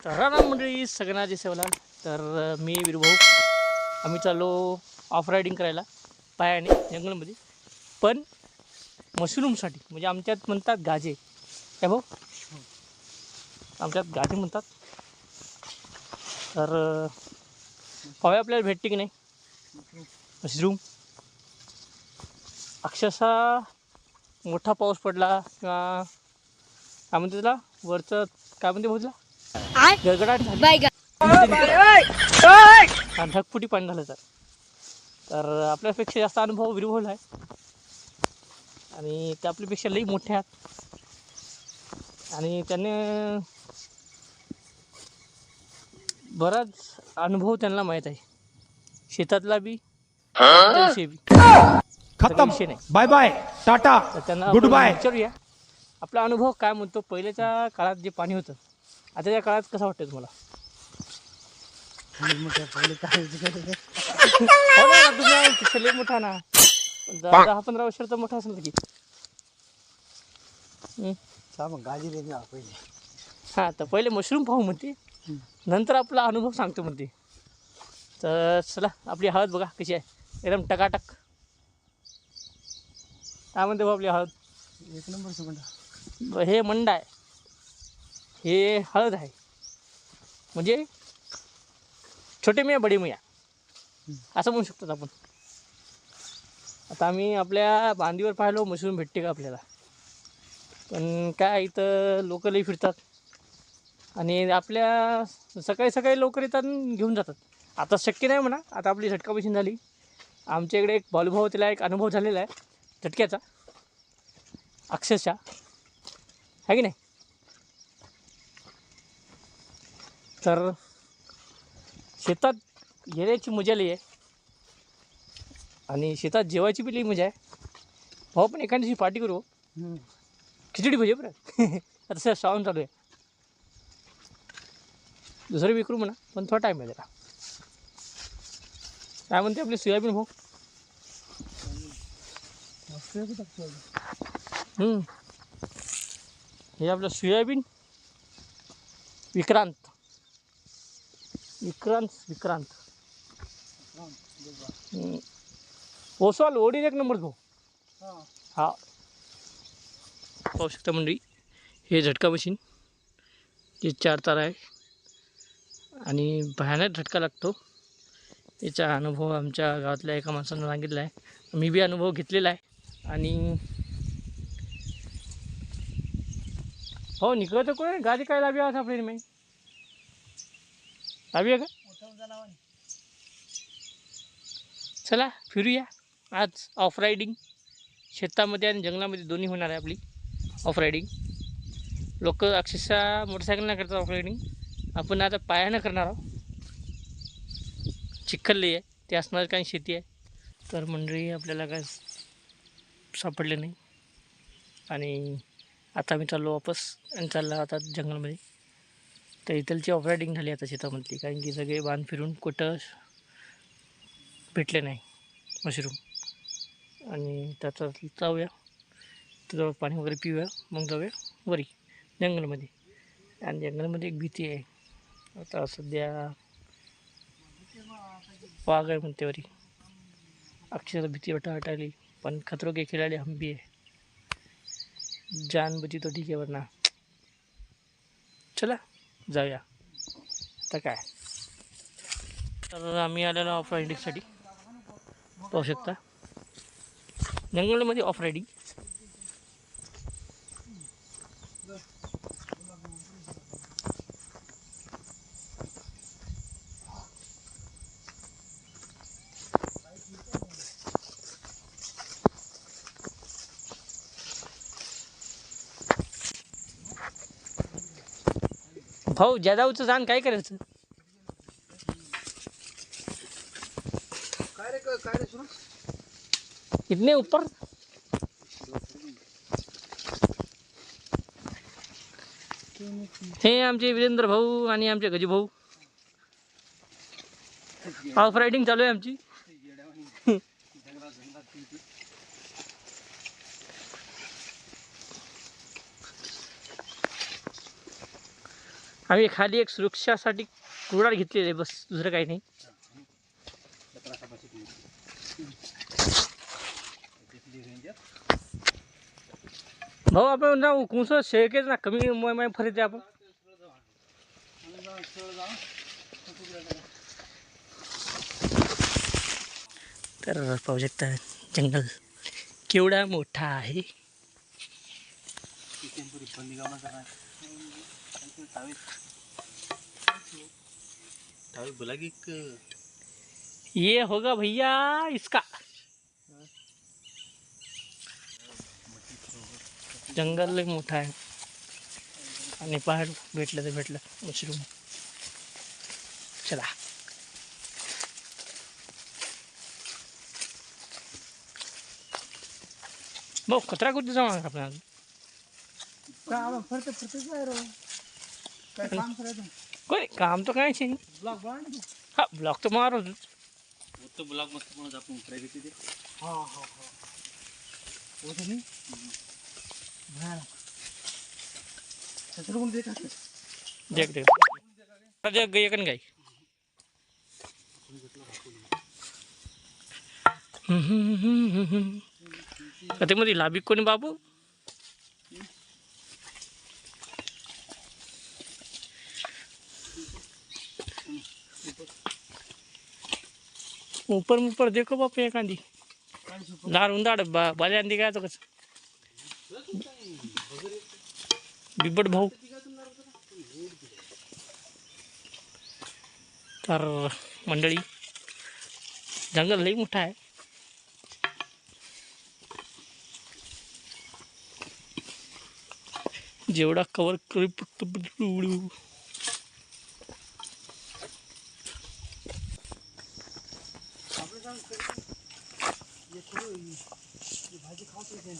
तर राम मंडळी सगळ्यांना जे सेवला तर मी वीरभाऊ आम्ही चाललो ऑफ रायडिंग करायला पायाने जंगलमध्ये, पण मशरूमसाठी. म्हणजे आमच्यात म्हणतात गाजे, काय भाऊ? आमच्यात गाजे म्हणतात. तर पाहूया आपल्याला भेटते की नाही मशरूम. अक्षरशः मोठा पाऊस पडला किंवा काय म्हणते त्याला वरचं, काय म्हणते भाऊ त्याला, गडगडाट झाली, ढगफुटी पाणी झालं. तर आपल्यापेक्षा जास्त अनुभव वीरभाऊला आहे आणि ते आपल्यापेक्षा लई मोठे आहेत आणि त्याने बराच अनुभव त्यांना माहीत आहे, शेतातला बी विषय बी. खत्म, विषय नाही, बाय बाय टाटा, तर त्यांना गुड आपण बाय. विचारूया आपला अनुभव काय म्हणतो. पहिल्याच्या काळात जे पाणी होतं, आताच्या काळात कसं वाटतं तुम्हाला? हो ना, तुम्ही पिक्चर लई मोठा ना, 10-15 वर्षाचा मोठा असेल की. हां, तर पहिले मशरूम पाहू म्हणते, नंतर आपला अनुभव सांगतो म्हणते. तर चला, आपली हळद बघा कशी आहे, एकदम टकाटक. काय म्हणते भाऊ आपली हळद? एक नंबर. हे मंड आहे, हे हळद आहे, म्हणजे छोटे मिया बडे मिया असं म्हणू शकतो आपण. आता आम्ही आपल्या बांधीवर पाहिलो मशरूम भेटते का आपल्याला, पण काय इथं लोक लई फिरतात आणि आपल्या सकाळी सकाळी लवकर येतात घेऊन जातात. आता शक्य नाही म्हणा, आता आपली झटका मशीन झाली. आमच्या इकडे एक बालूभाऊ, त्याला एक अनुभव झालेला आहे झटक्याचा अक्षरशः, आहे की नाही? तर शेतात गेल्याची मजा लई आहे आणि शेतात जेवायची बी लई मजा आहे. भाऊ पण एखाद्या दिवशी पार्टी करू, खिचडी भजी बरं. आता सर श्रावण चालू आहे, दुसरं बी करू म्हणा, पण थोडा टाईम आहे त्याला. काय म्हणते आपली सोयाबीन भाऊ? हे आपलं सोयाबीन विक्रांत विक्रांत विक्रांत ओसवाल ओढीत एक नंबर भाऊ. हा, पाहू शकता मंडळी, हे झटका मशीन, जे 4 तार आहे आणि भयानक झटका लागतो. याचा अनुभव आमच्या गावातल्या एका माणसानं सांगितला आहे, मी बी अनुभव घेतलेला आहे. आणि हो, निघतं कोण गाडी काय लावी आज आपल्याला मी लावी आहे का? चला फिरूया आज ऑफ रायडिंग. शेतामध्ये आणि जंगलामध्ये दोन्ही होणार आहे आपली ऑफ रायडिंग. लोक अक्षरशः मोटरसायकलनं करतात ऑफ रायडिंग, आपण आता पायानं करणार आहोत. चिखल लई आहे, ते असणार काही शेती आहे. तर मंडळी आपल्याला काय सापडले नाही आणि आता मी चाललो वापस आणि चालला आता जंगलमध्ये. तर इथलची ऑफ रायडिंग झाली आता शेतामधली, कारण की सगळे बांध फिरून कुठं भेटले नाही मशरूम. आणि त्याचा जाऊया तर पाणी वगैरे पिऊया, मग जाऊया वरी जंगलमध्ये. आणि जंगलमध्ये एक भीती आहे आता सध्या, वाघ आहे म्हणते वरी. अक्षरशः भीती वाटायली, पण खतरो के खिलाडी हम भी है, जान बची तो ठीक आहे वरना. चला जाऊया आता काय. तर आम्ही आलेलो ऑफ रायडिंगसाठी, पाहू शकता जंगलमध्ये ऑफ रायडिंग. भाऊ जादावचं जाण काय करायचं? इतने ऊपर हे आमचे वीरेंद्र भाऊ आणि आमचे गजी भाऊ, ऑफ रायडिंग चालू आहे आमची. आम्ही खाली एक सुरक्षासाठी कुडाळ घेतलेली आहे, बस दुसरं काही नाही. भाऊ आपण ना कुंस शेळकेच ना कमी माय फरते आपण. तर पाहू शकता जंगल केवढा मोठा आहे. ये होगा भैया इसका. जंगल लय मोठा आहे आणि पहाड भेटलं तर भेटलं मशरूम. चला भाऊ कचरा कुठे जाऊ आपल्याला. फरते जाय रो काय काम करायचं कोणी काम तर काय नाही. ब्लॉक बनव. हा ब्लॉक तर मारो तो ब्लॉग मस्त पण आपण प्रगती दे. हा हा हा होतं नाही बरं सत्र कोण देत असते. देख देख देख गई कन गाई. कधी मध्ये लाभी कोणी बाबू. ऊपर ऊपर देखो बापू एखादी लार उंदाड बाल्या अंडी काय तो कसं बिबट भाऊ. तर मंडळी जंगल लई मोठा आहे. जेवढा कवर करू फक्त भाजी खात होते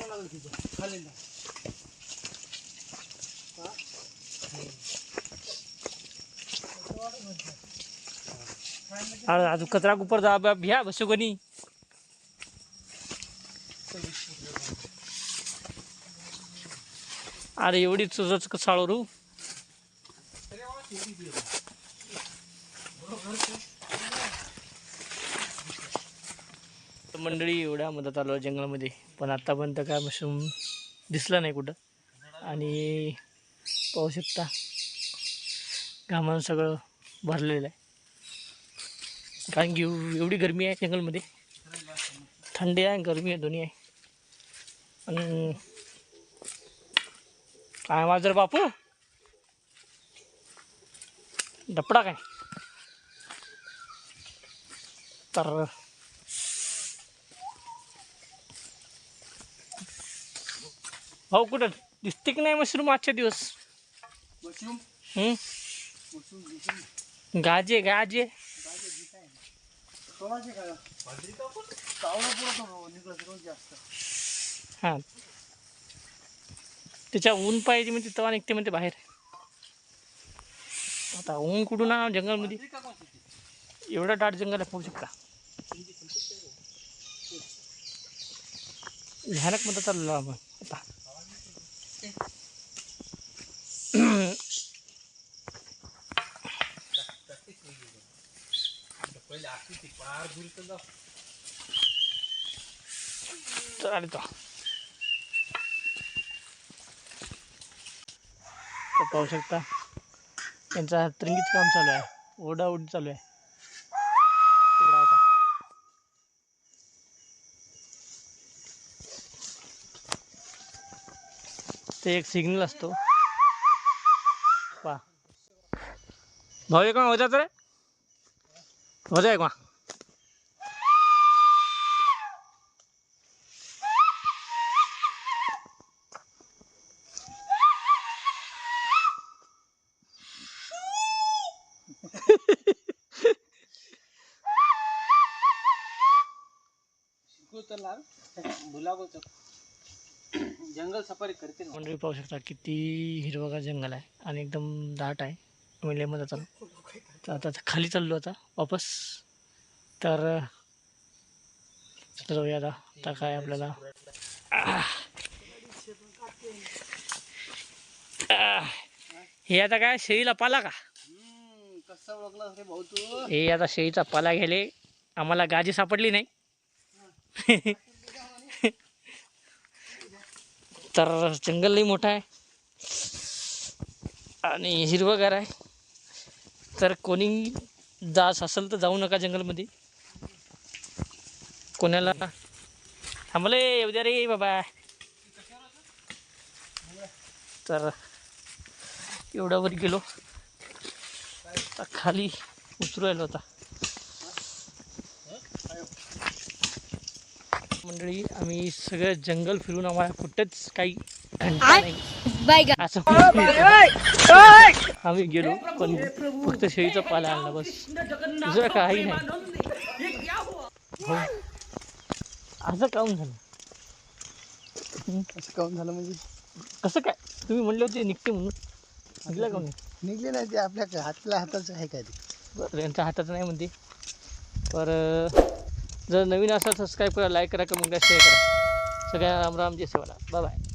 लागेल तिथं खाली ना. अजून कचरा कुपर जा भ्या बसू कोणी. अरे एवढी तुझंच साळो रू. मंडळी एवढ्या मदत आलो जंगलामध्ये पण आतापर्यंत काय मशरूम दिसला नाही कुठं. आणि पाहू शकता घामानं सगळं भरलेलं आहे. कारण की एवढी गरमी आहे जंगलमध्ये. थंडी आहे गरमी आहे दोन्ही आहे. आणि काय माझं बापू डपडा काय. तर भाऊ कुठं दिसते की नाही मशरूम आजच्या दिवस. मशरूम हम्म गाजे गाजे कोणाचे काय चावला पुरतो निघत रोज जास्त. हां त्याच्या ऊन पाहिजे म्हणजे तेव्हा निघते म्हणते बाहेर. आता ऊन कुठून ना जंगलमध्ये एवढं दाट जंगल आहे पाहू शकता. भयानक म्हणता चाललो आपण आता. चालेल तो पाहू शकता त्यांचा त्रिंगीच काम चालू आहे. ओढाओढी चालू आहे तिकडं आता. ते एक सिग्नल असतो पा भाऊ एक हो जात रे हो जाय का. जंगल सफारी करते ना. मंडळी पाहू शकता किती हिरवगार जंगल आहे आणि एकदम दाट आहे. मिलेमध्ये चालू तर आता खाली चाललो आता वापस. तर जाऊया आता काय आपल्याला हे आता काय शेळीला पाला का कसा ओळखला रे भाऊ तू? हे आता शेळीचा पाला घ्यायले आम्हाला गाजी सापडली नाही तर जंगल लई मोठा आहे आणि हिरवंगार आहे तर कोणी जास असेल तर जाऊ नका जंगलमध्ये कोणाला थांबले येऊ द्या रे बाबा तर एवढ्यावर गेलो आता खाली उतरायला होता मंडळी आम्ही सगळं जंगल फिरून आम्हाला कुठंच काही घंटा नाही असं आम्ही गेलो पण फक्त शेळीचा पाला आणला बस दुसरं काही नाही हो. असं काऊन झालं असं काऊन झालं म्हणजे कसं काय तुम्ही म्हणले होते निघते म्हणून निघला काऊन निघले नाही ते आपल्या हाताचं आहे काय ते बरं यांच्या हातात नाही म्हणते पर जर नवीन असाल सबस्क्राईब करा लाईक करा कमेंट करा शेअर करा सगळ्यांना राम राम जय सेवाला बाय बाय